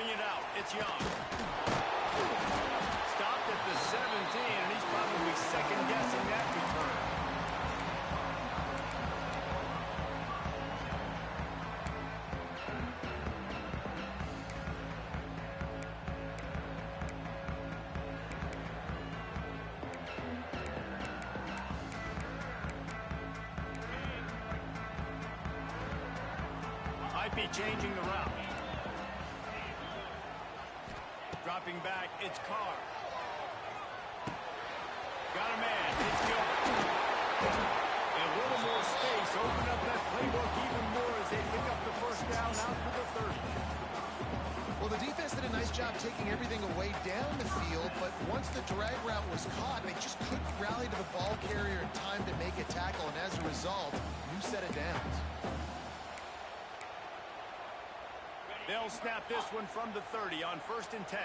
bring it out. It's Young. Stopped at the 17, and he's probably second-guessing that return. Might be changing the route. Dropping back, it's Carr. Got a man, it's Gilbert. A little more space, open up that playbook even more as they pick up the first down out to the 30. Well, the defense did a nice job taking everything away down the field, but once the drag route was caught, they just couldn't rally to the ball carrier in time to make a tackle, and as a result, new set of downs. They'll snap this one from the 30 on 1st and 10.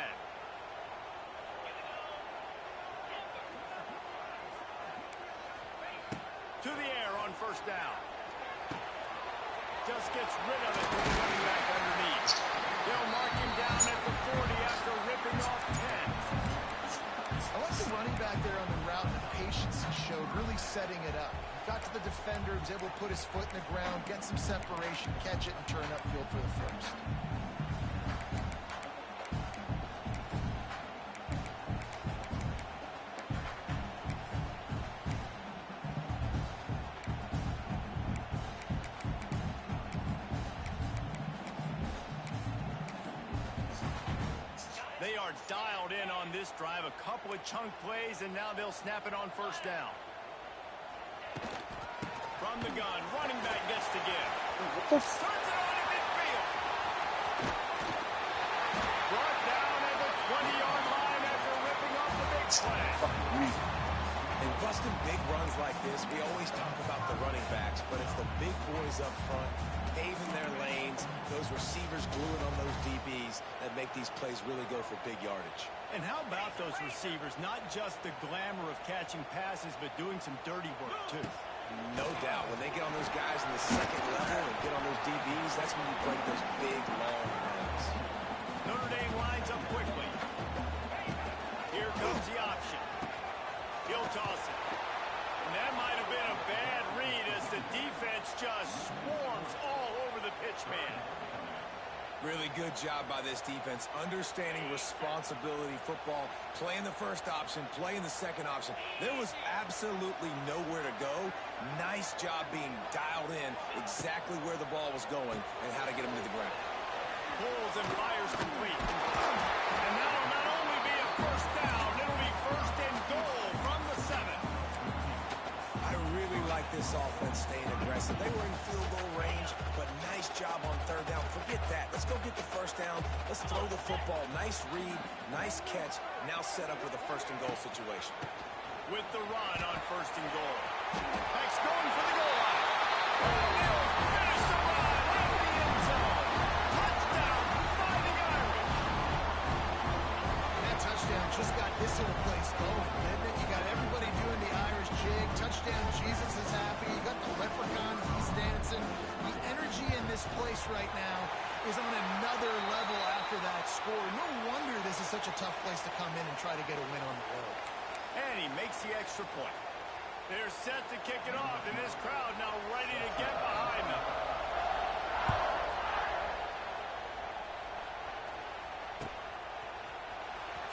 To the air on 1st down. Just gets rid of it with the running back underneath. They'll mark him down at the 40 after ripping off 10. I like the running back there on the route and the patience he showed, really setting it up. He got to the defender, was able to put his foot in the ground, get some separation, catch it, and turn upfield for the first. They are dialed in on this drive. A couple of chunk plays, and now they'll snap it on 1st down. From the gun, running back gets to give. Turns it on in midfield. Brought down at the 20-yard line after ripping off the big play. In busting big runs like this, we always talk about the running backs, but it's the big boys up front, paving their lanes, those receivers gluing on those DBs that make these plays really go for big yardage. And how about those receivers? Not just the glamour of catching passes, but doing some dirty work, too. No doubt. When they get on those guys in the second level and get on those DBs, that's when you break those big, long runs. Notre Dame lines up quickly. Here comes the option. He'll toss it. And that might have been a bad read as the defense just swarms all over the pitch man. Really good job by this defense, understanding responsibility football, playing the first option, playing the second option. There was absolutely nowhere to go. Nice job being dialed in exactly where the ball was going and how to get him to the ground. Pulls and fires complete. And that'll not only be a first down, it'll be 1st and goal from the 7. I really like this offense staying aggressive. They were in field goal range, but nice job on 3rd down. Forget that. Let's go get the first down. Let's throw the football. Nice read, nice catch. Now set up with a 1st and goal situation. With the run on 1st and goal. Heck's going for the goal line. They'll finish the run out of the end zone. Touchdown, Fighting Irish. That touchdown just got this little place going, didn't it? You got everybody doing the Irish jig. Touchdown, Jesus is happy. You got the leprechaun, he's dancing. The energy in this place right now is on another level after that score. No wonder this is such a tough place to come in and try to get a win on the road. And he makes the extra point. They're set to kick it off, and this crowd now ready to get behind them.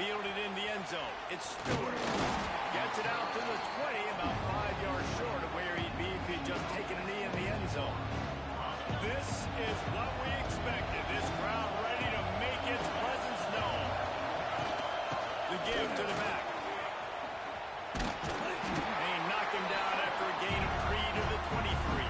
Fielded in the end zone. It's Stewart. Gets it out to the 20, about 5 yards short of where he'd be if he'd just taken a knee in the end zone. This is what we expected. This crowd ready to make its presence known. The give to the back. They knock him down after a gain of 3 to the 23.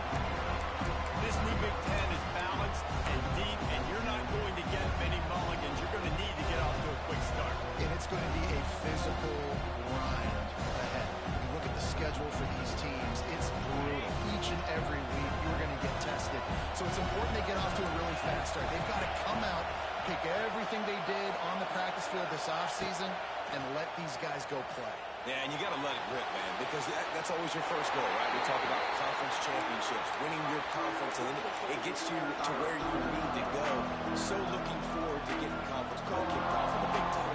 This new Big Ten is balanced and deep, and you're not going to get many mulligans. You're going to need to get off to a quick start. And it's going to be a physical grind ahead. When you look at the schedule for these teams, it's brutal. Each and every week, you're going to get tested. So it's important they get off to a really fast start. They've got to come out, pick everything they did on the practice field this offseason, and let these guys go play. Yeah, and you got to let it rip, man, because that's always your first goal, right? We talk about conference championships, winning your conference, and then it gets you to where you need to go. So looking forward to getting conference play kicked off in the Big Ten.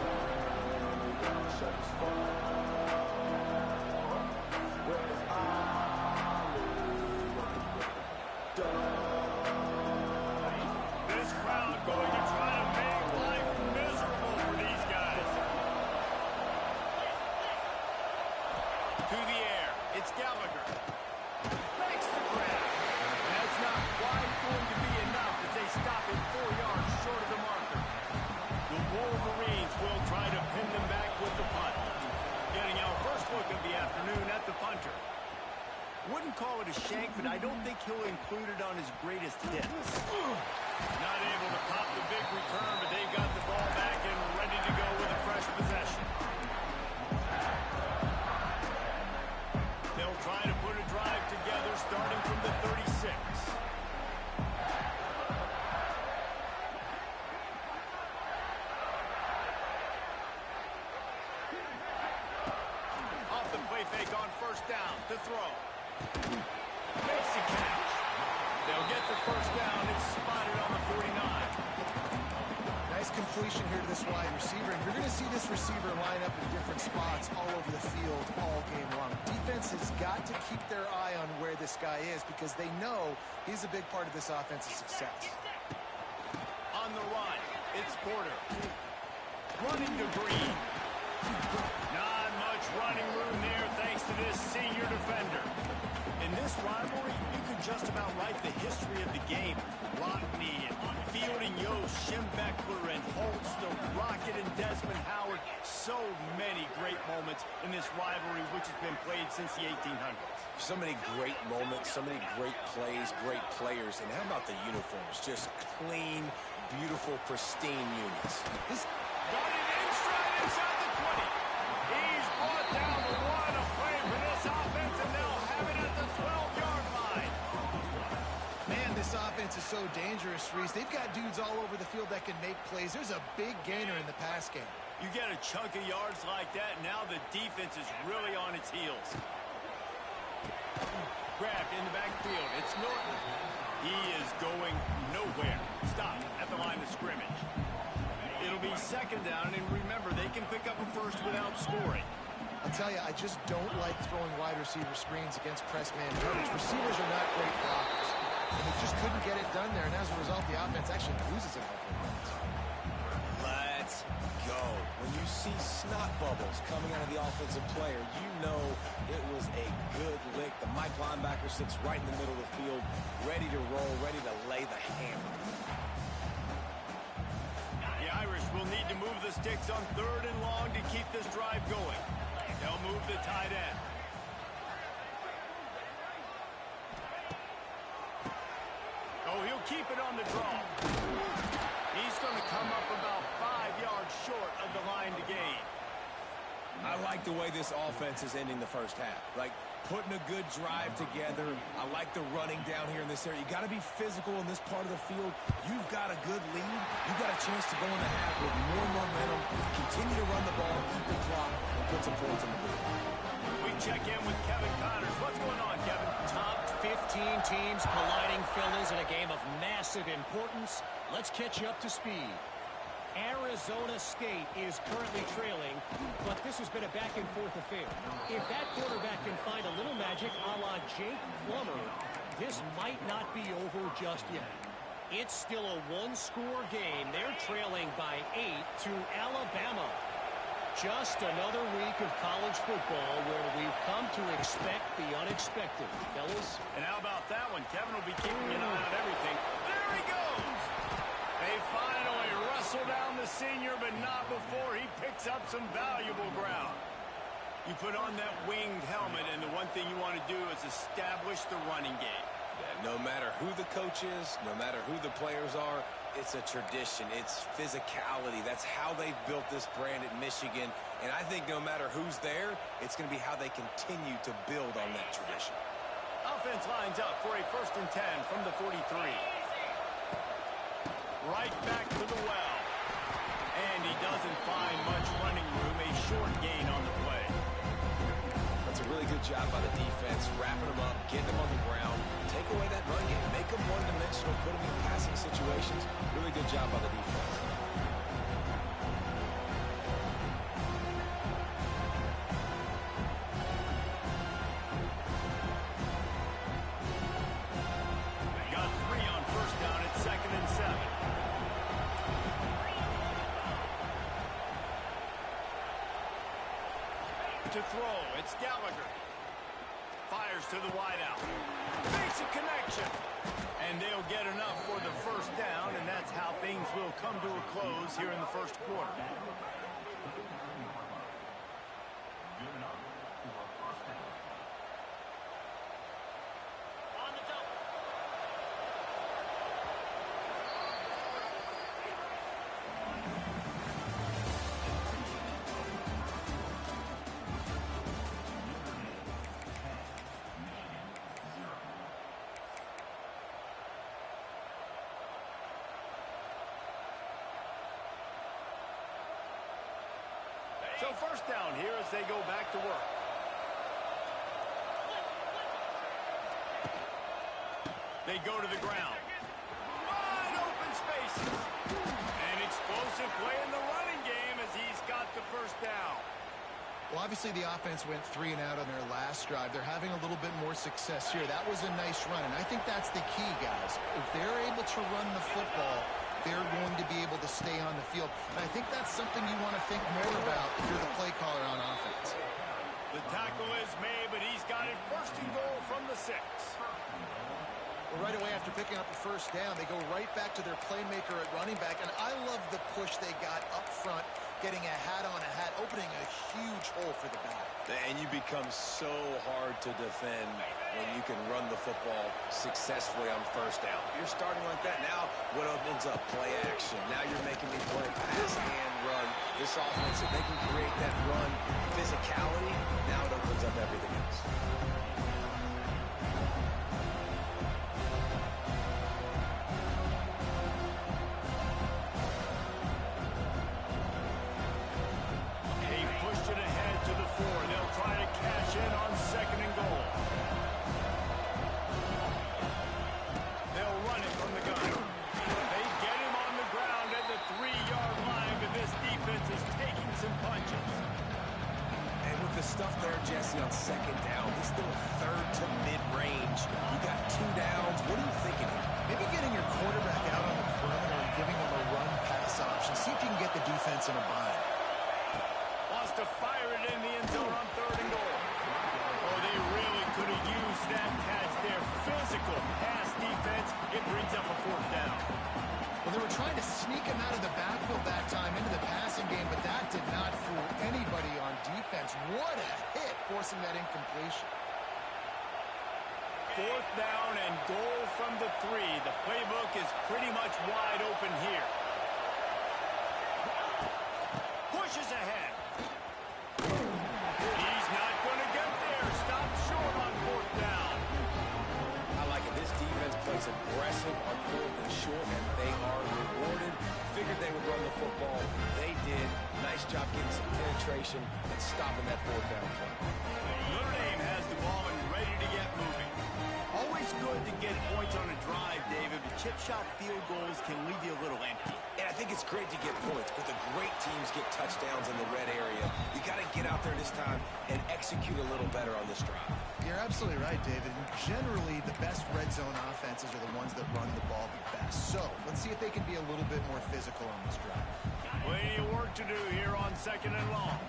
This crowd going to try to make life miserable for these guys. To the air, it's Gallagher. Makes the grab. That's not quite going to be enough as they stop him 4 yards short of the marker. The Wolverines will try to pin them back with the punt. Getting our first look of the afternoon at the punter. Wouldn't call it a shank, but I don't think he'll include it on his greatest hits. Not able to pop the big return, but they've got the ball back and ready to go with a fresh possession. They'll try to put a drive together starting from the 36. Off the play fake on first down to throw. Makes the catch. They'll get the first down. It's spotted on the 49. Nice completion here to this wide receiver. And you're going to see this receiver line up in different spots all over the field all game long. Defense has got to keep their eye on where this guy is because they know he's a big part of this offense's success. On the run, it's Porter. Running to Green. Not much running room there thanks to this senior defender. In this rivalry, you can just about write the history of the game. Rodney and Fielding Yost, Schembechler and Holtz, the Rocket and Desmond Howard. So many great moments in this rivalry, which has been played since the 1800s. So many great moments, so many great plays, great players. And how about the uniforms? Just clean, beautiful, pristine units. This got it in stride inside the 20. He's brought down the one. A play for this offense, and they'll have it at the 12-yard line. Man, this offense is so dangerous, Reese. They've got dudes all over the field that can make plays. There's a big gainer in the pass game. You get a chunk of yards like that, now the defense is really on its heels. Grabbed in the backfield. It's Norton. He is going nowhere. Stop at the line of scrimmage. It'll be second down, and remember, they can pick up a first without scoring. I'll tell you, I just don't like throwing wide receiver screens against press man coverage. Receivers are not great blockers. And they just couldn't get it done there, and as a result, the offense actually loses a couple of points. Let's go. When you see snot bubbles coming out of the offensive player, you know it was a good lick. The Mike linebacker sits right in the middle of the field, ready to roll, ready to lay the hammer. The Irish will need to move the sticks on third and long to keep this drive going. They'll move the tight end. Oh, he'll keep it on the draw. He's going to come up about 5 yards short of the line to gain. I like the way this offense is ending the first half. Like, putting a good drive together. I like the running down here in this area. You got to be physical in this part of the field. You've got a good lead. You've got a chance to go in the half with more momentum, continue to run the ball, keep the clock, and put some points in the lead. We check in with Kevin Connors. What's going on, Kevin? Top 15 teams colliding, fellas, in a game of massive importance. Let's catch you up to speed. Arizona State is currently trailing, but this has been a back-and-forth affair. If that quarterback can find a little magic a la Jake Plummer, this might not be over just yet. It's still a one-score game. They're trailing by 8 to Alabama. Just another week of college football where we've come to expect the unexpected, fellas. And how about that one? Kevin will be keeping an eye on everything. There he goes! They finally wrestle down the senior, but not before he picks up some valuable ground. You put on that winged helmet, and the one thing you want to do is establish the running game. Yeah, no matter who the coach is, no matter who the players are, it's a tradition. It's physicality. That's how they've built this brand at Michigan. And I think no matter who's there, it's going to be how they continue to build on that tradition. Offense lines up for a 1st and 10 from the 43. Right back to the well. And he doesn't find much running room. A short gain on the play. a really good job by the defense, wrapping them up, getting them on the ground, take away that run game, make them one-dimensional, put them in passing situations. Really good job by the defense. Got 3 on first down at 2nd and 7. To throw, it's Gallagher. Fires to the wideout. Makes a connection. And they'll get enough for the first down, and that's how things will come to a close here in the first quarter. So first down here as they go back to work. They go to the ground. Wide open spaces. An explosive play in the running game as he's got the first down. Well, obviously the offense went 3 and out on their last drive. They're having a little bit more success here. That was a nice run, and I think that's the key, guys. If they're able to run the football, they're going to be able to stay on the field. And I think that's something you want to think more about if you're the play caller on offense. The tackle is made, but he's got it first and goal from the 6. Well, right away after picking up the first down, they go right back to their playmaker at running back. And I love the push they got up front, getting a hat on a hat, opening a huge hole for the back. And you become so hard to defend when you can run the football successfully on first down. You're starting like that. Now, what opens up? Play action. Now you're making me play pass and run. This offense, if they can create that run physicality, now it opens up everything else. Stuff there, Jesse, on second down. This little third to mid-range. You got 2 downs. What are you thinking here? Maybe getting your quarterback out on the perimeter and giving him a run-pass option. See if you can get the defense in a bind. Wants to fire it in the end zone on 3rd and goal. Oh, they really could have used that catch there. Physical pass defense. It brings up a 4th down. Well, they were trying to sneak him out of the backfield that time into the passing game, but that did not fool anybody on defense. What a hit, forcing that incompletion. 4th down and goal from the 3. The playbook is pretty much wide open here. Pushes ahead. He's not going to get there. Stop short on 4th down. I like it. This defense plays aggressive on 4th and short, and they are rewarded. Figured they would run the football. They did. Nice job getting some penetration and stopping that 4th down play. Notre Dame has the ball and ready to get moving. Always good to get points on a drive, David, but chip shot field goals can leave you a little empty. And I think it's great to get points, but the great teams get touchdowns in the red area. You got to get out there this time and execute a little better on this drive. You're absolutely right, David. Generally, the best red zone offenses are the ones that run the ball the best. So, let's see if they can be a little bit more physical on this drive. Plenty of work to do here on 2nd and long.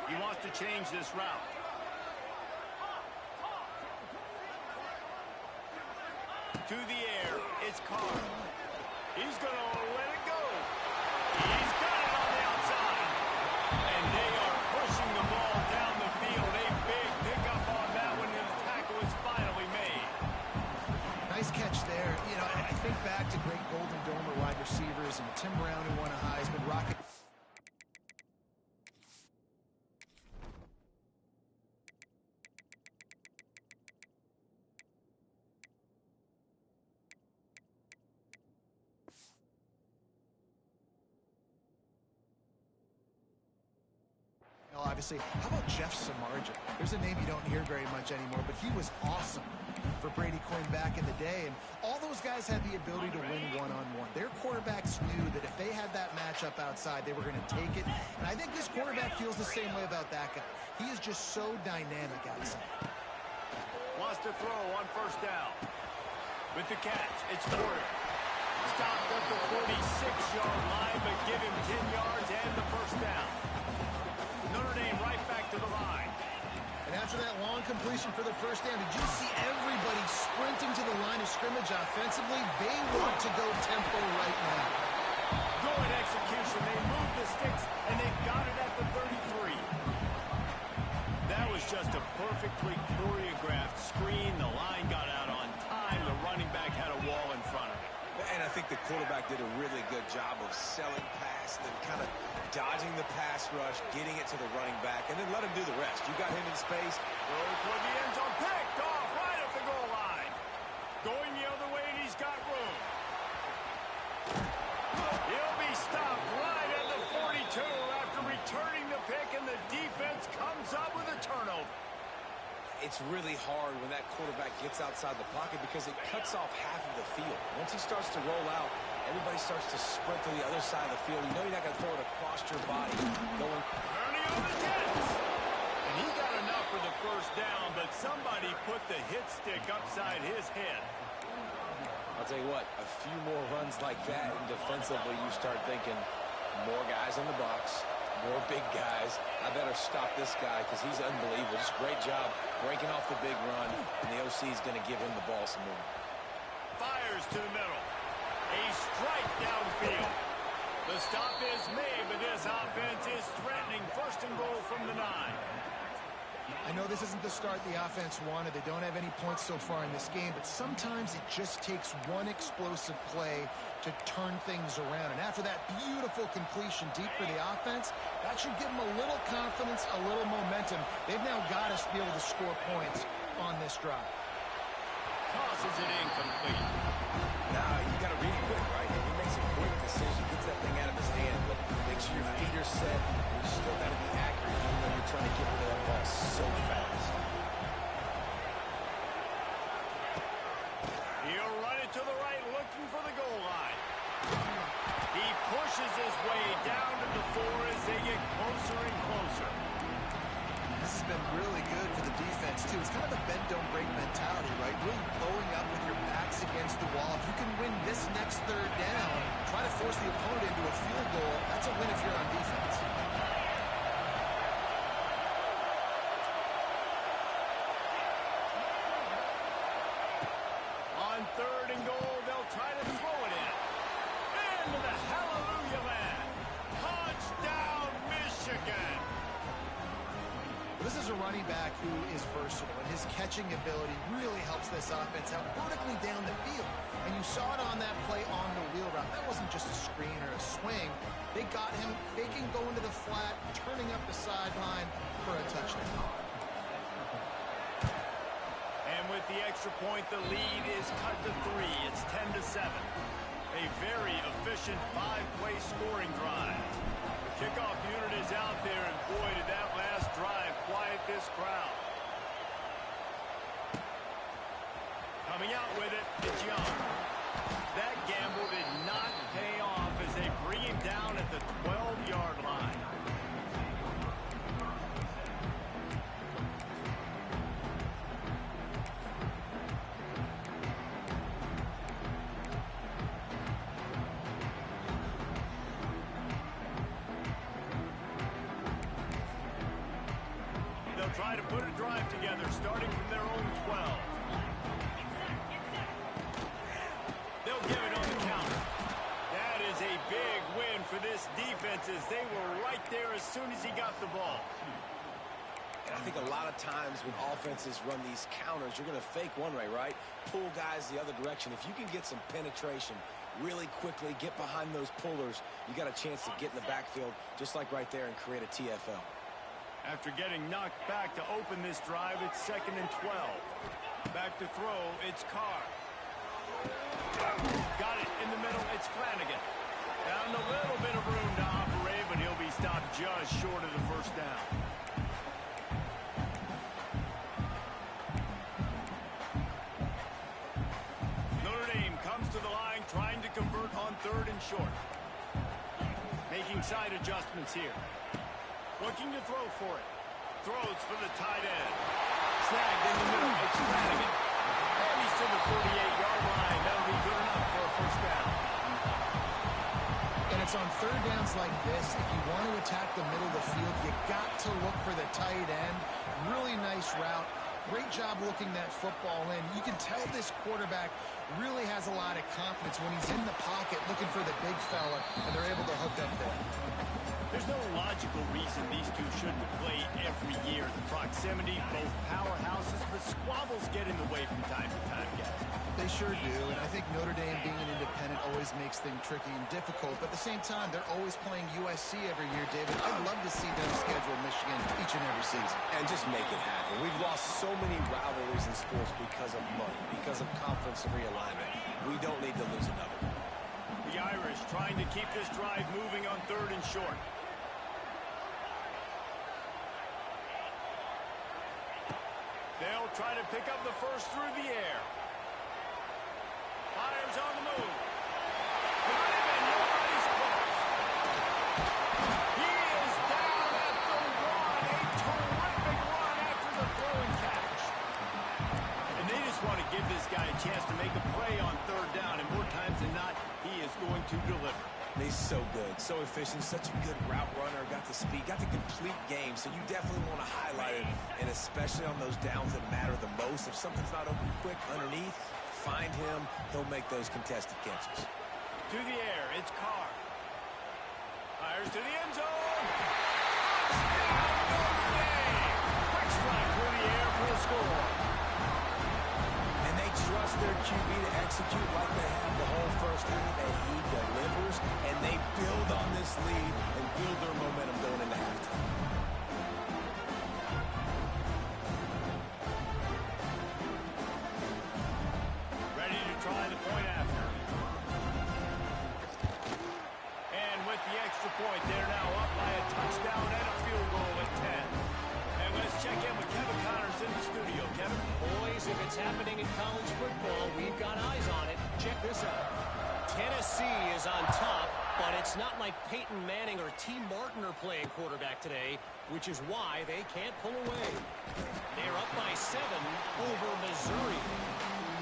He wants to change this route. To the air, it's Carr. He's going to let it go. He's got it on the outside. And they are pushing the ball down the field. A big pickup on that one, and the tackle is finally made. Nice catch there. You know, I think back to great Golden Domer wide receivers and Tim Brown, who won a Heisman, Rocket. obviously. How about Jeff Samardzija? There's a name you don't hear very much anymore, but he was awesome for Brady Quinn back in the day. And all those guys had the ability to win one-on-one. Their quarterbacks knew that if they had that matchup outside, they were going to take it. And I think this quarterback feels the same way about that guy. He is just so dynamic outside. Wants to throw on first down. With the catch, it's Porter. Stopped at the 46-yard line, but give him 10 yards and the first down. Notre Dame right back to the line. And after that long completion for the first down, did you see everybody sprinting to the line of scrimmage offensively? They want to go tempo right now. Good execution. They move the sticks, and they've got it at the 33. That was just a perfectly choreographed screen. The line got out on time. The running back had a wall in front of him. And I think the quarterback did a really good job of selling past and kind of dodging the pass rush, getting it to the running back, and then let him do the rest. You got him in space. Going toward the end zone. Picked off right at the goal line. Going the other way, and he's got room. He'll be stopped right at the 42 after returning the pick, and the defense comes up with a turnover. It's really hard when that quarterback gets outside the pocket because it cuts off half of the field. Once he starts to roll out, everybody starts to sprint to the other side of the field. You know you're not going to throw it across your body. Turning on the Jets. And he got enough for the first down, but somebody put the hit stick upside his head. I'll tell you what, a few more runs like that, and defensively you start thinking more guys in the box, more big guys. I better stop this guy because he's unbelievable. Just great job breaking off the big run, and the OC is going to give him the ball some more. Fires to the middle. A strike downfield. The stop is made, but this offense is threatening. First and goal from the 9. I know this isn't the start the offense wanted. They don't have any points so far in this game, but sometimes it just takes one explosive play to turn things around. And after that beautiful completion deep for the offense, that should give them a little confidence, a little momentum. They've now got us to be able to score points on this drive. Tosses it incomplete. Now, you got to read it quick, right? He makes a quick decision, gets that thing out of his hand, but make sure your feet are set. You still got to be accurate even though you're trying to get rid of that ball so fast. He'll run it to the right, looking for the goal line. He pushes his way down to the 4 as they get closer and closer. This has been really good for the defense, too. It's kind of a bend-don't-break mentality, right? Really blowing up with your backs against the wall. If you can win this next third down, try to force the opponent into a field goal, that's a win if you're on defense. On third and goal, they'll try to throw it in. Into the hallelujah land. Touchdown, Michigan. This is a running back who is versatile, and his catching ability really helps this offense out vertically down the field. And you saw it on that play on the wheel route. That wasn't just a screen or a swing. They got him faking going to the flat, turning up the sideline for a touchdown. And with the extra point, the lead is cut to 3. It's 10-7. A very efficient 5-play scoring drive. The kickoff unit is out there, and boy, did that last drive quiet this crowd. Coming out with it, it's Young. That gamble did not pay off as they bring him down at the 12-yard line. They'll try to put a drive together, starting from their own 12. They'll give it on the counter. That is a big win for this defense as they were right there as soon as he got the ball. And I think a lot of times when offenses run these counters, you're going to fake one way, right? Pull guys the other direction. If you can get some penetration really quickly, get behind those pullers, you got a chance to get in the backfield just like right there and create a TFL. After getting knocked back to open this drive, it's 2nd and 12. Back to throw, it's Carr. Got it in the middle, it's Flanagan. Found a little bit of room to operate, but he'll be stopped just short of the first down. on 3rd and short. Making side adjustments here. Looking to throw for it. Throws for the tight end. Snagged in the middle. It's Flanagan. And he's to the 48-yard line. That'll be good enough for a first down. And it's on third downs like this. If you want to attack the middle of the field, you got to look for the tight end. Really nice route. Great job looking that football in. You can tell this quarterback really has a lot of confidence when he's in the pocket looking for the big fella, and they're able to hook up there. There's no logical reason these two shouldn't play every year. The proximity, both powerhouses, but squabbles get in the way from time to time, guys. They sure do, and I think Notre Dame being an independent always makes things tricky and difficult, but at the same time, they're always playing USC every year, David. I'd love to see them schedule Michigan each and every season. And just make it happen. We've lost so many rivalries in sports because of money, because of conference realignment. We don't need to lose another. The Irish trying to keep this drive moving on 3rd and short. They'll try to pick up the first through the air. Fires on the move. Got him, and nobody's close. He is down at the 1. A terrific run after the throw and catch. And they just want to give this guy a chance to make a play on 3rd down, and more times than not, he is going to deliver. He's so good, so efficient, such a good route runner, got the speed, got the complete game, so you definitely want to highlight it, and especially on those downs that matter the most. If something's not open quick underneath, find him, he'll make those contested catches. To the air, it's Carr. Fires to the end zone. Touchdown, Notre Dame! Quick strike through the air for the score. And they trust their QB to execute like they have the whole first half, and he delivers, and they build on this lead and build their momentum going into halftime. Ready to try the point after. And with the extra point, they're now up by a touchdown and a field goal at 10. And let's check in with Kevin Connors in the studio. Kevin? Boys, if it's happening in college football, we've got eyes on it. Check this out. Tennessee is on top, but it's not like Peyton Manning or T. Martin are playing quarterback today, which is why they can't pull away. They're up by 7 over Missouri.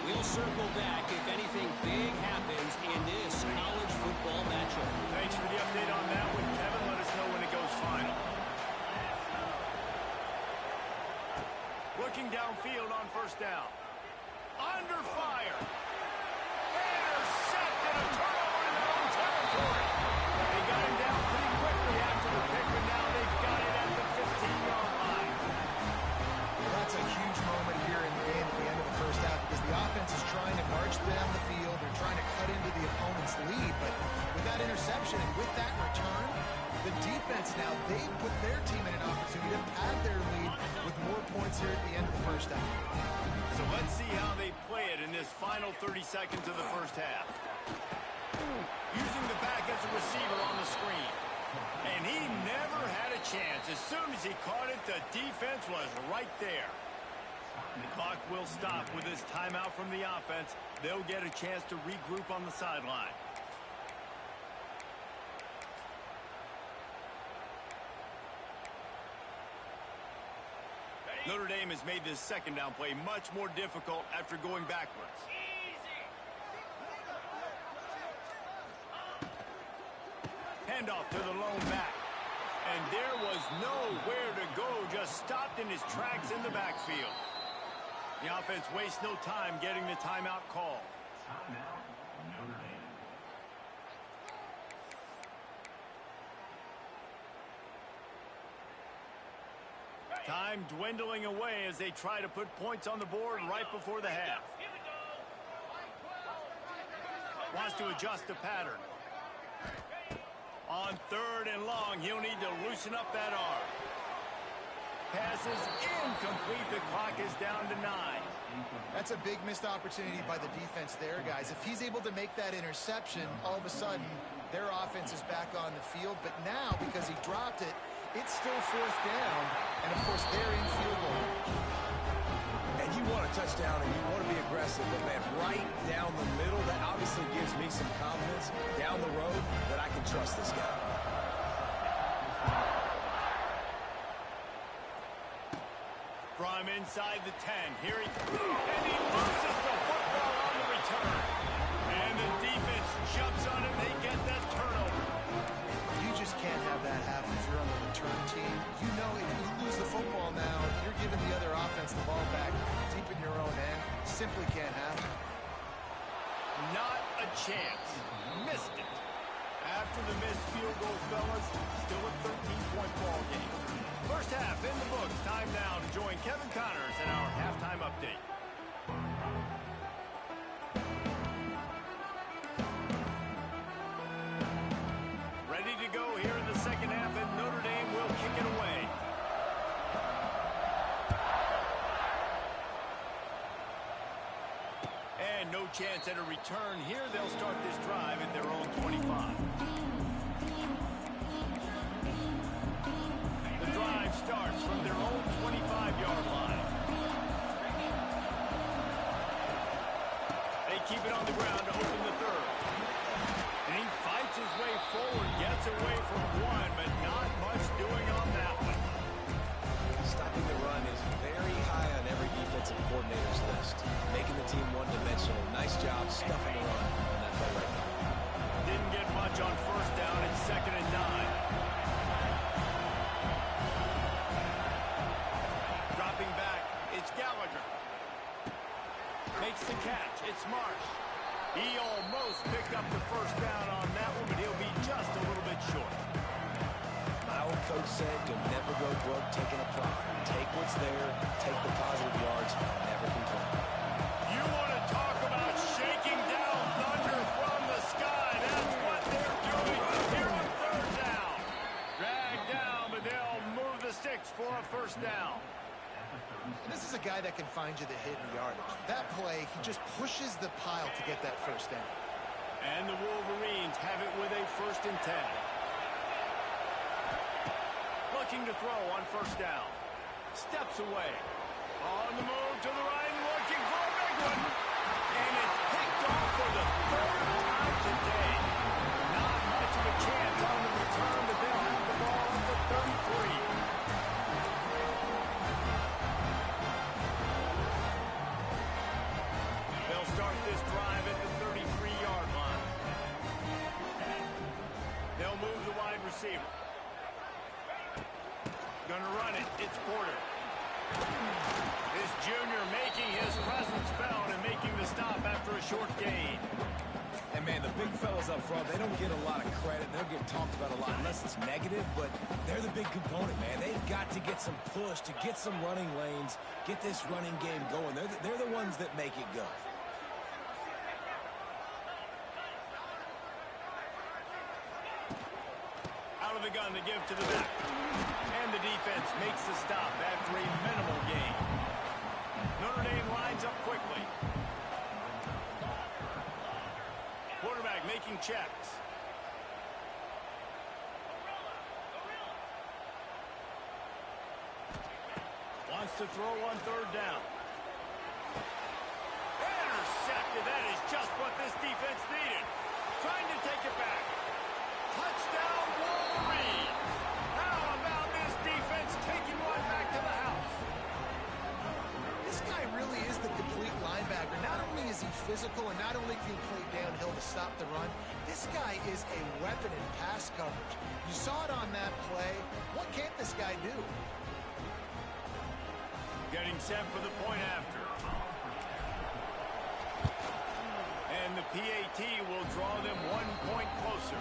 We'll circle back if anything big happens in this college football matchup. Thanks for the update on that one, Kevin. Let us know when it goes final. Looking downfield on 1st down. Under fire. Intercepted, a turnover in their own territory. They got him down pretty quickly after the pick, but now they've got it at the 15-yard line. Well, that's a huge moment here in the game at the end of the first half because the offense is trying to march down the field. They're trying to cut into the opponent's lead, but with that interception and with that return, the defense now, they put their team in an opportunity to pad their lead with more points here at the end of the first half. So let's see how they play it in this final 30 seconds of the first half. Using the back as a receiver on the screen. And he never had a chance. As soon as he caught it, the defense was right there. The clock will stop with this timeout from the offense. They'll get a chance to regroup on the sideline. Notre Dame has made this 2nd down play much more difficult after going backwards. Handoff to the lone back. And there was nowhere to go, just stopped in his tracks in the backfield. The offense wastes no time getting the timeout call. Time dwindling away as they try to put points on the board right before the half. Wants to adjust the pattern. On 3rd and long, he'll need to loosen up that arm. Pass is incomplete. The clock is down to 9. That's a big missed opportunity by the defense there, guys. If he's able to make that interception, all of a sudden, their offense is back on the field. But now, because he dropped it, it's still 4th down. And, of course, they're in field goal range. And you want a touchdown and you want to be aggressive, but, man, right down the middle, that obviously gives me some confidence. evidence down the road that I can trust this guy. From inside the 10, here he and he loses the football on the return. And the defense jumps on it, they get that turnover. You just can't have that happen if you're on the return team. You know if you lose the football now, you're giving the other offense the ball back deep in your own end. Simply can't happen. Not a chance. Missed it. After the missed field goal, fellas, still a 13-point ball game. First half in the books. Time now to join Kevin Connors in our halftime update. Ready to go here in the second half, and Notre Dame will kick it away. And no chance at a return here. They'll start this drive at their own 25. The drive starts from their own 25-yard line. They keep it on the ground to open the third. And he fights his way forward, gets away from one, but not much doing on that one. Stopping the run is very high on every defensive coordinator's list. Making the team one-dimensional. Nice job stuffing the run on that play right there. Didn't get much on first down and 2nd and 9. Dropping back, it's Gallagher. Makes the catch, it's Marsh. He almost picked up the first down on that one, but he'll be just a little bit short. My old coach said, you'll never go broke taking a profit. Take what's there, take the positive yards, and never complain. You want to talk about shaking down thunder from the sky. That's what they're doing here on third down. Dragged down, but they'll move the sticks for a first down. This is a guy that can find you the hidden yardage. That play, he just pushes the pile to get that first down. And the Wolverines have it with a 1st and 10. Looking to throw on first down. Steps away. On the move to the right, looking for a big one. And it's picked off for the 3rd time today. Not much of a chance on the return, but they'll have the ball at the 33. They'll start this drive at the 33-yard line. They'll move the wide receiver. Gonna run it. It's Porter. This junior making his presence felt and making the stop after a short gain. And, man, the big fellas up front, they don't get a lot of credit. They don't get talked about a lot unless it's negative, but they're the big component, man. They've got to get some push, to get some running lanes, get this running game going. They're the ones that make it go. Out of the gun to give to the back. And the defense makes the stop after a minimal gain. Notre Dame lines up quickly. Quarterback making checks. Wants to throw on third down. Intercepted. That is just what this defense needed. Trying to take it back. Touchdown, Wolverines. How about this defense taking one back to the house? This guy really is the complete linebacker. Not only is he physical and not only can he play downhill to stop the run, this guy is a weapon in pass coverage. You saw it on that play. What can't this guy do? Getting set for the point after. And the PAT will draw them 1 point closer.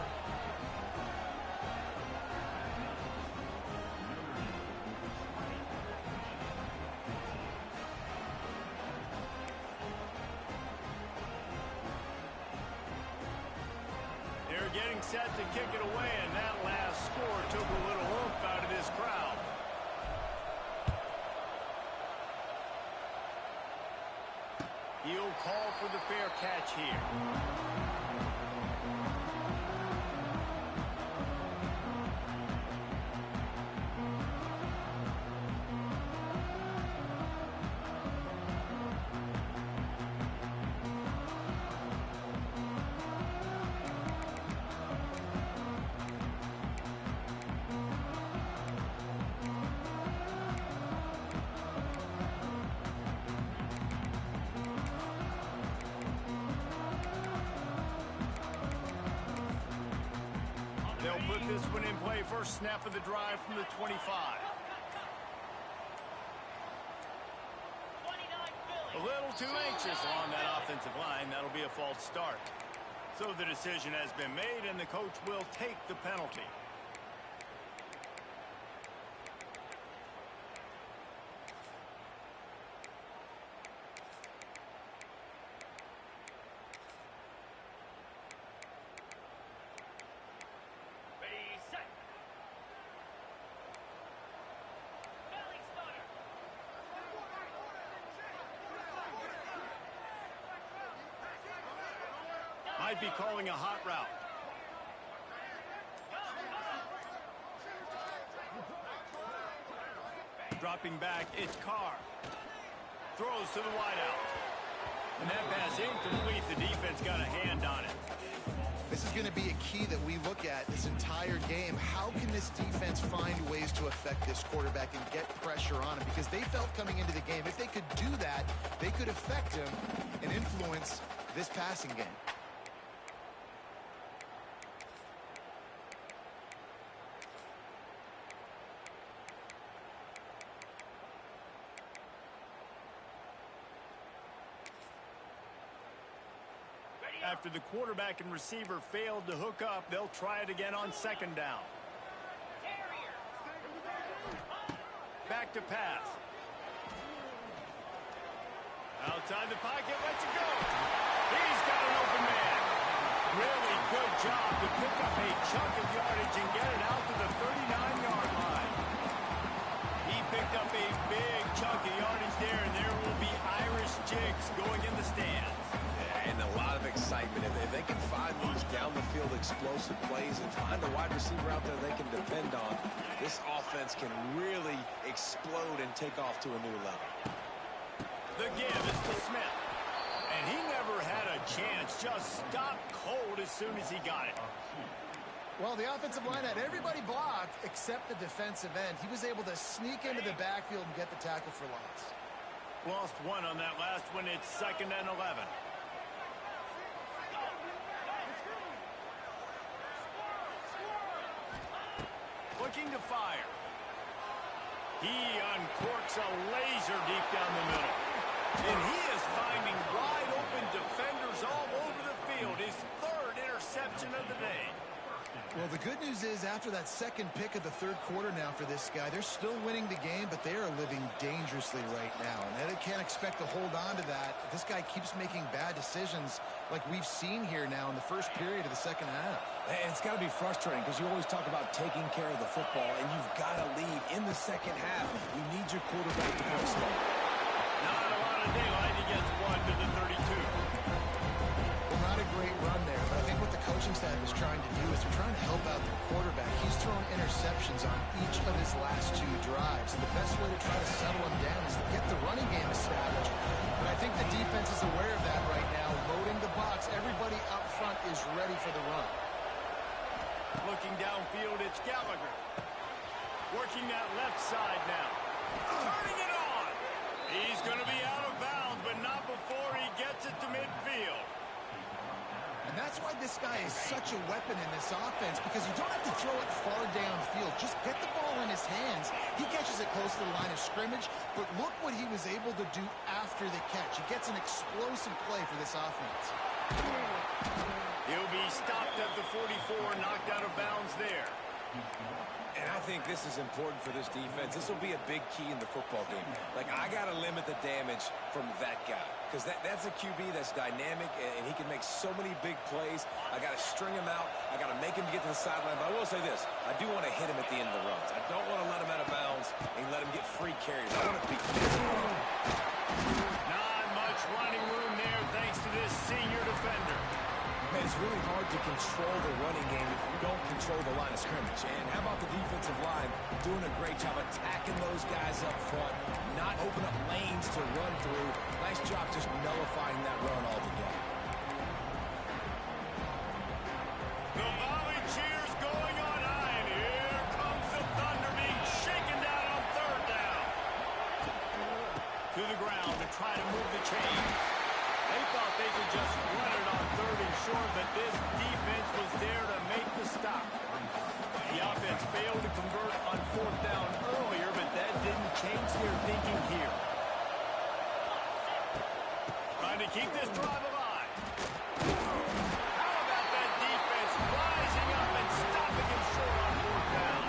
They're getting set to kick it away, and that last score took a little oomph out of this crowd. He'll call for the fair catch here. put this one in play. First snap of the drive from the 25. A little too anxious along that offensive line. That'll be a false start. So the decision has been made, and the coach will take the penalty. Might be calling a hot route. Dropping back, it's Carr. Throws to the wideout. And that pass incomplete. The defense got a hand on it. This is going to be a key that we look at this entire game. How can this defense find ways to affect this quarterback and get pressure on him? Because they felt coming into the game, if they could do that, they could affect him and influence this passing game. After the quarterback and receiver failed to hook up, they'll try it again on second down. Back to pass. Outside the pocket, lets it go. He's got an open man. Really good job to pick up a chunk of yardage and get it out to the 39-yard line. He picked up a big chunk of yardage there, and there will be Irish jigs going in the stands. And a lot of excitement. If they can find these down-the-field explosive plays and find a wide receiver out there they can depend on, this offense can really explode and take off to a new level. The give is to Smith. And he never had a chance. Just stopped cold as soon as he got it. Well, the offensive line had everybody blocked except the defensive end. He was able to sneak into the backfield and get the tackle for loss. Lost one on that last one. It's 2nd and 11. Looking to fire. He uncorks a laser deep down the middle. And he is finding wide open defenders all over the field. His 3rd interception of the day. Well, the good news is after that second pick of the 3rd quarter now for this guy, they're still winning the game, but they are living dangerously right now. And they can't expect to hold on to that. This guy keeps making bad decisions like we've seen here now in the first period of the second half. And it's got to be frustrating because you always talk about taking care of the football, and you've got to lead in the second half. You need your quarterback to play smart. Not a lot of daylight. He gets one to the 32. Well, not a great run there, but I think what the coaching staff is trying to do is they're trying to help out their quarterback. He's thrown interceptions on each of his last 2 drives, and the best way to try to settle him down is to get the running game established. But I think the defense is aware of that right now, loading the box. Everybody up front is ready for the run. Looking downfield, it's Gallagher. Working that left side now. Turning it on. He's going to be out of bounds, but not before he gets it to midfield. And that's why this guy is such a weapon in this offense, because you don't have to throw it far downfield. Just get the ball in his hands. He catches it close to the line of scrimmage, but look what he was able to do after the catch. He gets an explosive play for this offense. He'll be stopped at the 44, knocked out of bounds there. And I think this is important for this defense. This will be a big key in the football game. Like, I got to limit the damage from that guy, because that's a QB that's dynamic, and he can make so many big plays. I got to string him out. I got to make him get to the sideline. But I will say this. I do want to hit him at the end of the runs. I don't want to let him out of bounds and let him get free carries. I want to be physical. Not much running room there thanks to this senior defender. Man, it's really hard to control the running game if you don't control the line of scrimmage. And how about the defensive line doing a great job attacking those guys up front, not open up lanes to run through. Nice job just nullifying that run altogether. The volley cheers going on high, and here comes the Thunder being shaken down on 3rd down. To the ground to try to move the chains. They thought they could just run it on 3rd and short, but this defense was there to make the stop. keep this drive alive. How about that defense rising up and stopping him short on fourth down?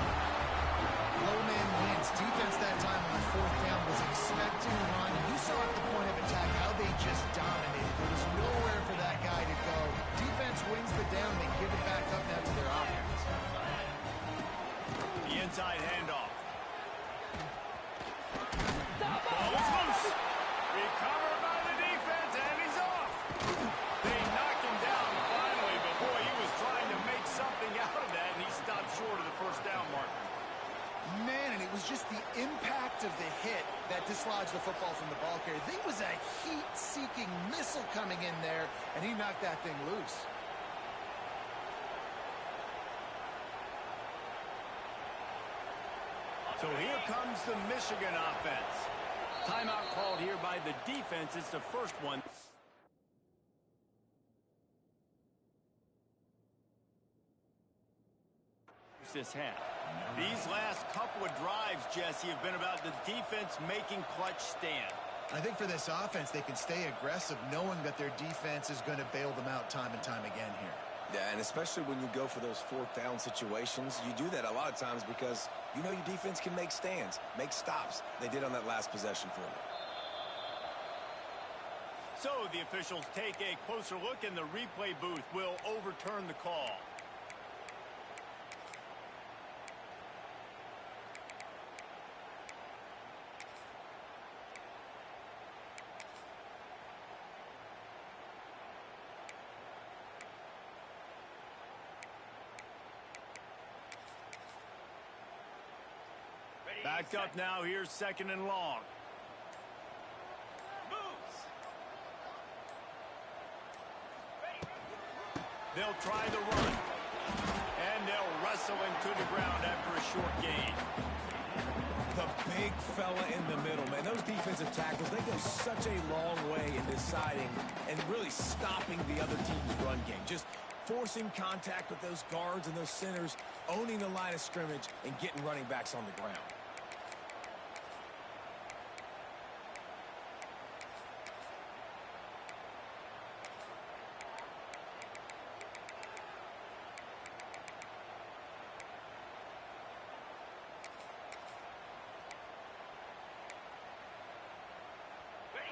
Low man wins. Defense that time on fourth down was expecting a run. You saw at the point of attack how they just dominated. There was nowhere for that guy to go. Defense wins the down. They give it back up now to their offense. The inside handoff. Ball is loose. Recovered by the defense, and he's off. They knocked him down finally, but boy, he was trying to make something out of that, and he stopped short of the first down marker. Man, and it was just the impact of the hit that dislodged the football from the ball carrier. There was a heat-seeking missile coming in there, and he knocked that thing loose. So here comes the Michigan offense. Timeout called here by the defense. It's the first one. This half. These last couple of drives, Jesse, have been about the defense making clutch stand. I think for this offense, they can stay aggressive knowing that their defense is going to bail them out time and time again here. Yeah, and especially when you go for those fourth down situations, you do that a lot of times because you know your defense can make stands, make stops. They did on that last possession for you. So the officials take a closer look, and the replay booth will overturn the call. Back up now. Here's second and long. They'll try the run. And they'll wrestle him to the ground after a short gain. The big fella in the middle, man. Those defensive tackles, they go such a long way in deciding and really stopping the other team's run game. Just forcing contact with those guards and those centers, owning the line of scrimmage, and getting running backs on the ground.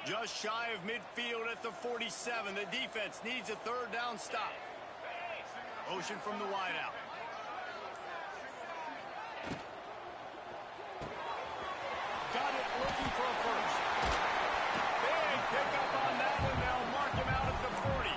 Just shy of midfield at the 47. The defense needs a third down stop. Motion from the wideout. Got it, looking for a first. Big pickup on that one. They'll mark him out at the 40.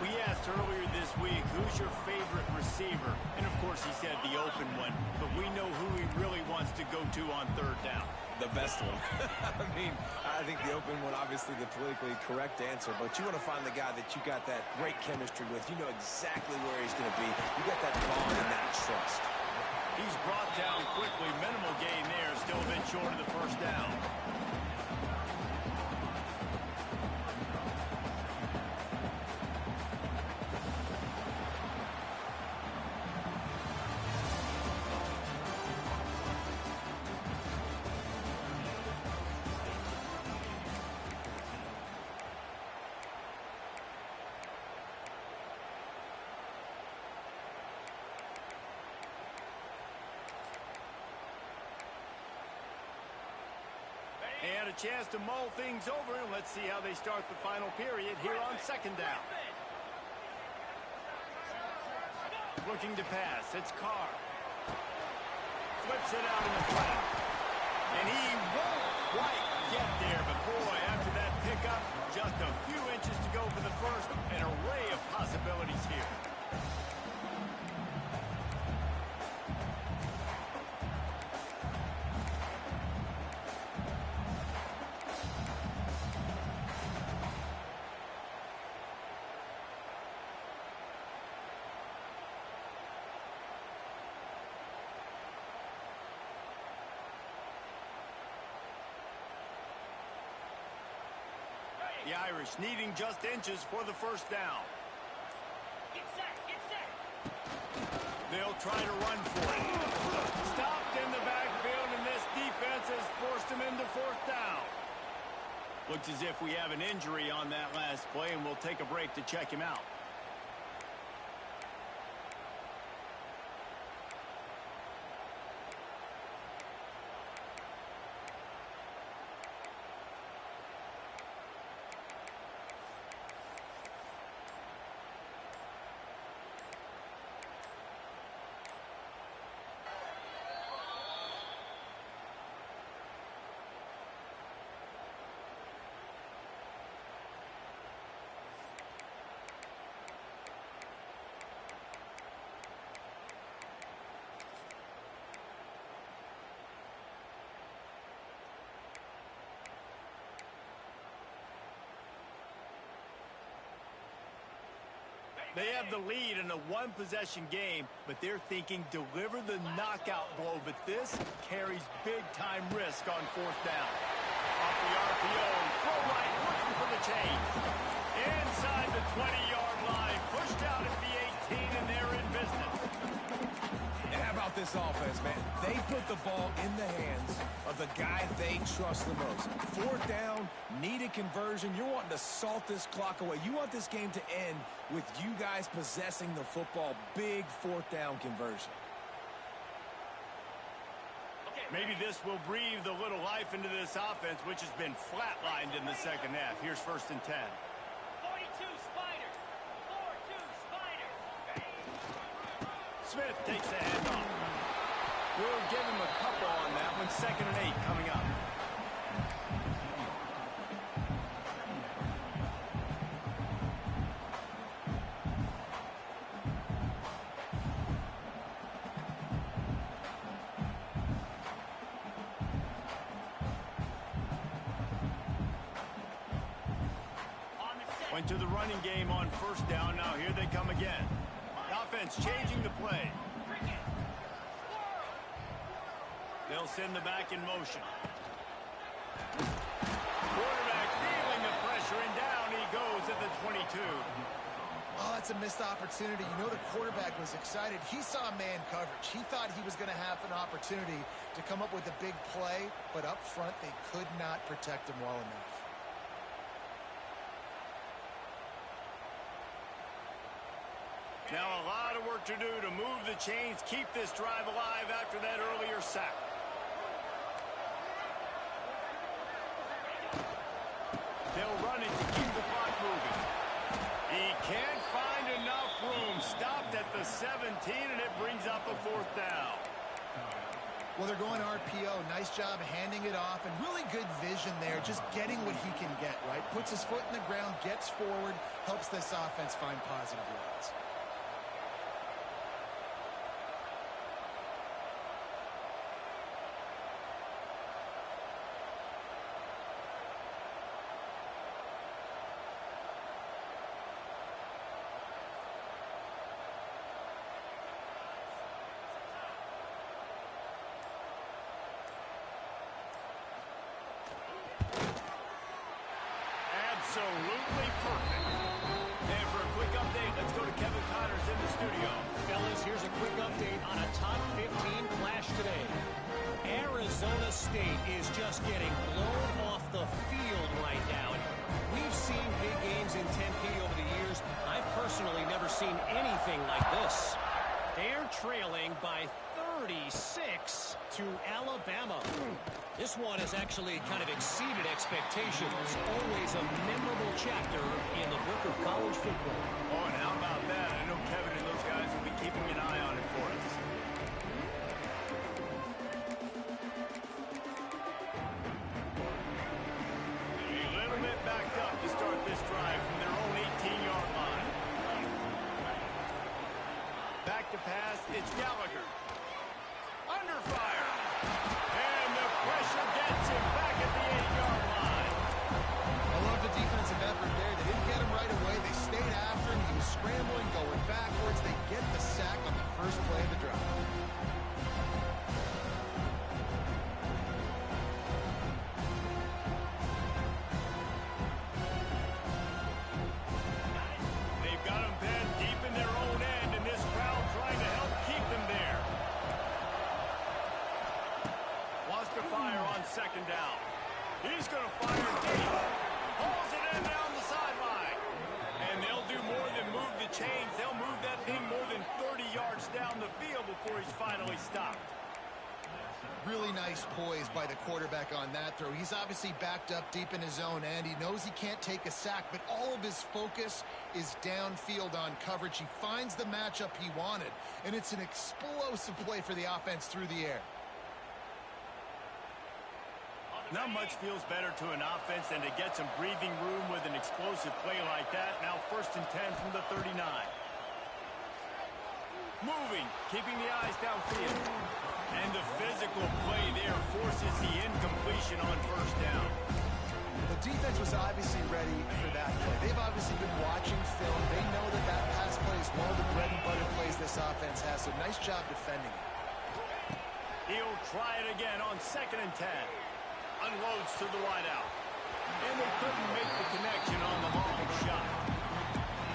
We asked earlier this week, who's your favorite receiver? And of course he said the open one, but we know who he really wants to go to on third down. The best one. I mean, I think the open one, obviously the politically correct answer, but you want to find the guy that you got that great chemistry with. You know exactly where he's going to be. You got that bond and that trust. He's brought down quickly. Minimal gain there. Still a bit short of the first down. And a chance to mull things over, and let's see how they start the final period here on second down. Looking to pass, it's Carr. Flips it out in the flat. And he won't quite get there, but boy, after that pickup, just a few inches to go for the first. An array of possibilities here. The Irish needing just inches for the first down. Get set. They'll try to run for it. Stopped in the backfield, and this defense has forced him into fourth down. Looks as if we have an injury on that last play, and we'll take a break to check him out. They have the lead in a one-possession game, but they're thinking deliver the knockout blow, but this carries big-time risk on fourth down. Off the RPO, throw right, looking for the change. Inside the 20-yard line, pushed out at the 18, and they're in business. And how about this offense, man? They put the ball in the hands of the guy they trust the most. Fourth down, needed conversion. You're wanting to salt this clock away. You want this game to end with you guys possessing the football. Big fourth down conversion. Maybe this will breathe a little life into this offense, which has been flatlined in the second half. Here's 1st and 10. 42 Spiders. 4-2 Spiders. Smith takes the handoff. We'll give him a couple on that one. 2nd and 8 coming up. Went to the running game on 1st down. Now here they come again. Offense changing the play. They'll send the back in motion. Quarterback feeling the pressure, and down he goes at the 22. Oh, that's a missed opportunity. You know the quarterback was excited. He saw man coverage. He thought he was going to have an opportunity to come up with a big play, but up front they could not protect him well enough. Now a lot of work to do to move the chains, keep this drive alive after that earlier sack. They'll run it to keep the clock moving. He can't find enough room. Stopped at the 17, and it brings up a 4th down. Well, they're going RPO. Nice job handing it off, and really good vision there, just getting what he can get, right? Puts his foot in the ground, gets forward, helps this offense find positive yards. Absolutely perfect. And for a quick update, let's go to Kevin Connors in the studio. Fellas, here's a quick update on a top 15 clash today. Arizona State is just getting blown off the field right now. We've seen big games in Tempe over the years. I've personally never seen anything like this. They're trailing by 36 to Alabama. This one has actually kind of exceeded expectations. Always a memorable chapter in the book of college football. Oh, and how about that? I know Kevin and those guys will be keeping an eye on it for us. A little bit backed up to start this drive from their own 18-yard line. Back to pass, it's Gallagher. Under fire. And the pressure gets him back at the 8-yard line. I love the defensive effort there. They didn't get him right away. They stayed after him. He was scrambling, going backwards. They get the sack on the first play of the drive. They've got him pinned deep in their own end, and this crowd trying to help keep them there. Wants to fire on 2nd down. He's going to fire deep. stopped. Really nice poise by the quarterback on that throw. He's obviously backed up deep in his own end. He knows he can't take a sack, but all of his focus is downfield on coverage. He finds the matchup he wanted, and it's an explosive play for the offense through the air. Not much feels better to an offense than to get some breathing room with an explosive play like that. Now 1st and 10 from the 39. Moving, keeping the eyes downfield. And the physical play there forces the incompletion on 1st down. The defense was obviously ready for that play. They've obviously been watching film. They know that that pass play is one of the bread and butter plays this offense has, so nice job defending it. He'll try it again on 2nd and 10. Unloads to the wideout. And they couldn't make the connection on the long shot.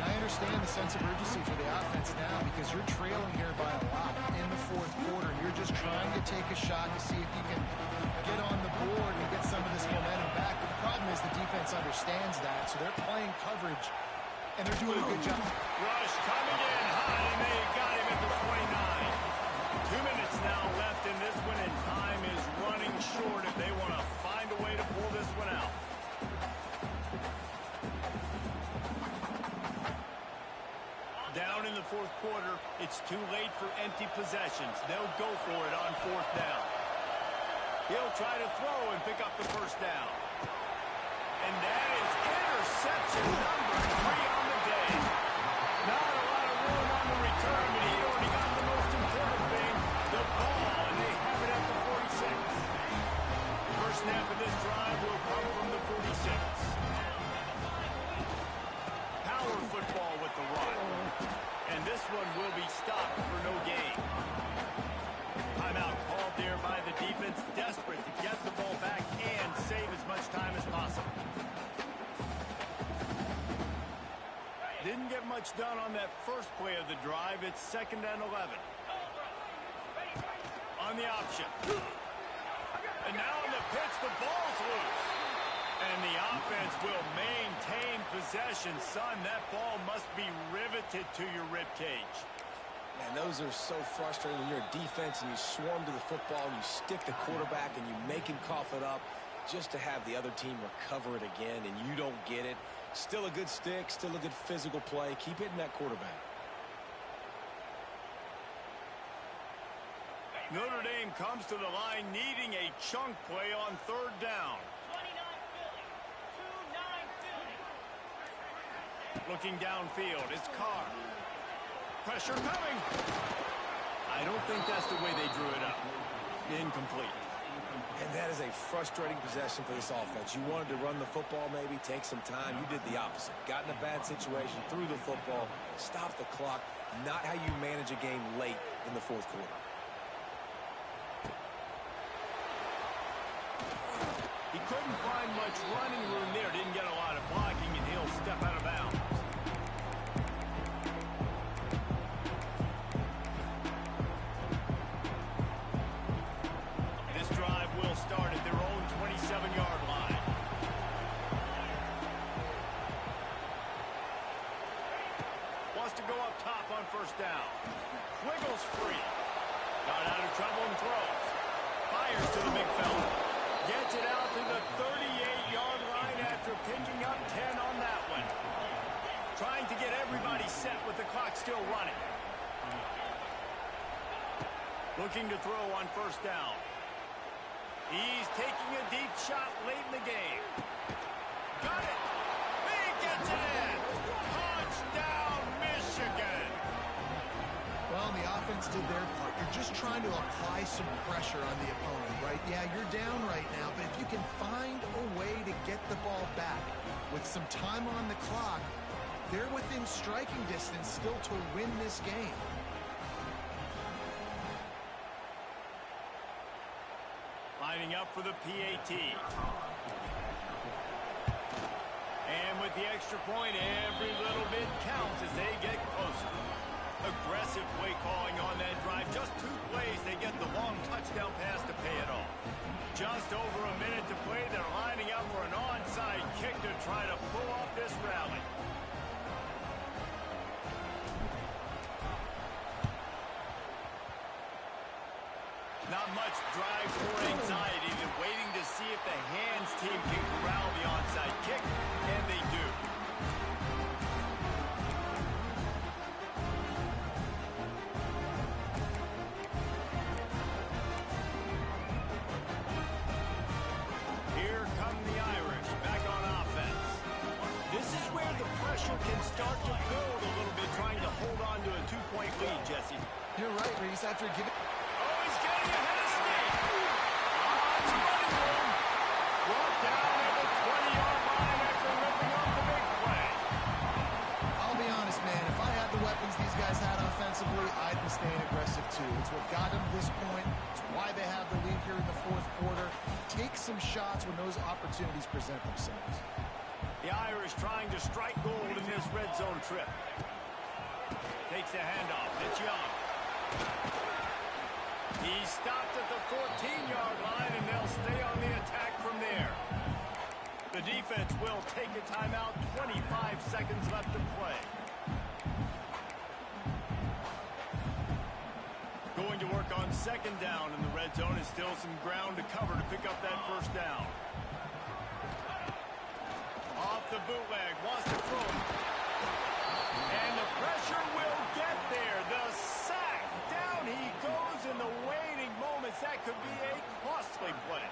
I understand the sense of urgency for the offense now because you're trailing here by a lot in the 4th quarter. You're just trying to take a shot to see if you can get on the board and get some of this momentum back. But the problem is the defense understands that, so they're playing coverage, and they're doing a good job. Rush coming in high, and they got him at the 29. 2 minutes now left in this one, and time is running short if they want to find a way to pull this one out. Down in the 4th quarter, it's too late for empty possessions. They'll go for it on 4th down. He'll try to throw and pick up the 1st down. And that is interception number 3 on the day. Not a lot of room on the return, but he already got the most important thing, the ball, and they have it at the 46. The first snap of this drive will come from the 46. Power football with the run. And this one will be stopped for no gain. Timeout called there by the defense, desperate to get the ball back and save as much time as possible. Didn't get much done on that first play of the drive. It's 2nd and 11. On the option. And now on the pitch, the ball's loose. And the offense will maintain possession. Son, that ball must be riveted to your ribcage. Man, those are so frustrating when you're a defense and you swarm to the football and you stick the quarterback and you make him cough it up just to have the other team recover it again and you don't get it. Still a good stick, still a good physical play. Keep hitting that quarterback. Notre Dame comes to the line needing a chunk play on 3rd down. 29 Philly. 2-9 Philly. Looking downfield, it's Carr. Pressure coming. I don't think that's the way they drew it up. Incomplete. And that is a frustrating possession for this offense. You wanted to run the football maybe, take some time. You did the opposite. Got in a bad situation, threw the football, stopped the clock. Not how you manage a game late in the 4th quarter. He couldn't find much running room there. Didn't get a lot of blocking, and he'll step out of bounds. This drive will start at their own 27-yard line. Wants to go up top on 1st down. Wiggles free. Got out of trouble and throws. Fires to the big fella. Gets it out to the 38-yard line after picking up 10 on that one. Trying to get everybody set with the clock still running. Looking to throw on 1st down. He's taking a deep shot late in the game. Got it. He gets it in. Touchdown, Michigan. Well, the offense did their part. You're just trying to apply some pressure on the opponent, right? Yeah, you're down right now, but if you can find a way to get the ball back with some time on the clock, they're within striking distance still to win this game. Lining up for the PAT. And with the extra point, every little bit counts as they get closer. Aggressive play calling on that drive. Just 2 plays, they get the long touchdown pass to pay it off. Just over a minute to play. They're lining up for an onside kick to try to pull off this rally. much drives more anxiety than waiting to see if the hands team can corral the onside kick, and they do. Here come the Irish back on offense. This is where the pressure can start to build a little bit, trying to hold on to a 2-point lead, Jesse. You're right, Reese. After giving... Oh, he's getting ahead of steam. It's running room. Brought down at the 20-yard line after ripping off the big play. I'll be honest, man. If I had the weapons these guys had offensively, I'd be staying aggressive too. It's what got them to this point. It's why they have the lead here in the fourth quarter. Take some shots when those opportunities present themselves. The Irish trying to strike gold in this red zone trip. Takes the handoff. It's Young. He stopped at the 14-yard line, and they'll stay on the attack from there. The defense will take a timeout. 25 seconds left to play. Going to work on second down in the red zone. Is still some ground to cover to pick up that first down. Off the bootleg, wants to throw. And the pressure will get there. The sack. Down he goes in the waiting moments. That could be a costly play.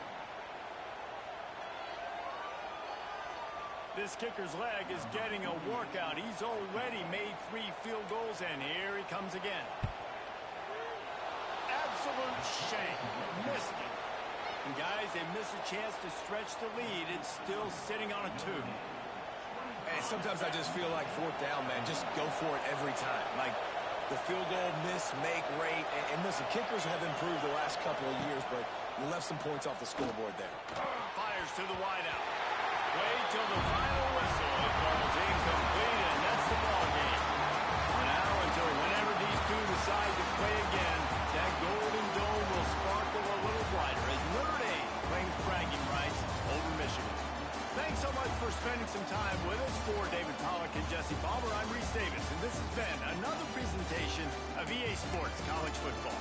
This kicker's leg is getting a workout. He's already made 3 field goals, and here he comes again. Absolute shame. Missed it. And guys, they miss a chance to stretch the lead. It's still sitting on a 2. And sometimes I just feel like fourth down, man, just go for it every time. Like the field goal miss, make rate. And listen, kickers have improved the last couple of years, but you left some points off the scoreboard there. Fires to the wideout. Wait till the final whistle. It falls incomplete, and that's the ball game. Now until whenever these two decide to play again, that Golden Dome will sparkle a little brighter as Notre Dame claims bragging rights over Michigan. Thanks so much for spending some time with us. For David Pollack and Jesse Palmer, I'm Reese Davis, and this has been another presentation of EA Sports College Football.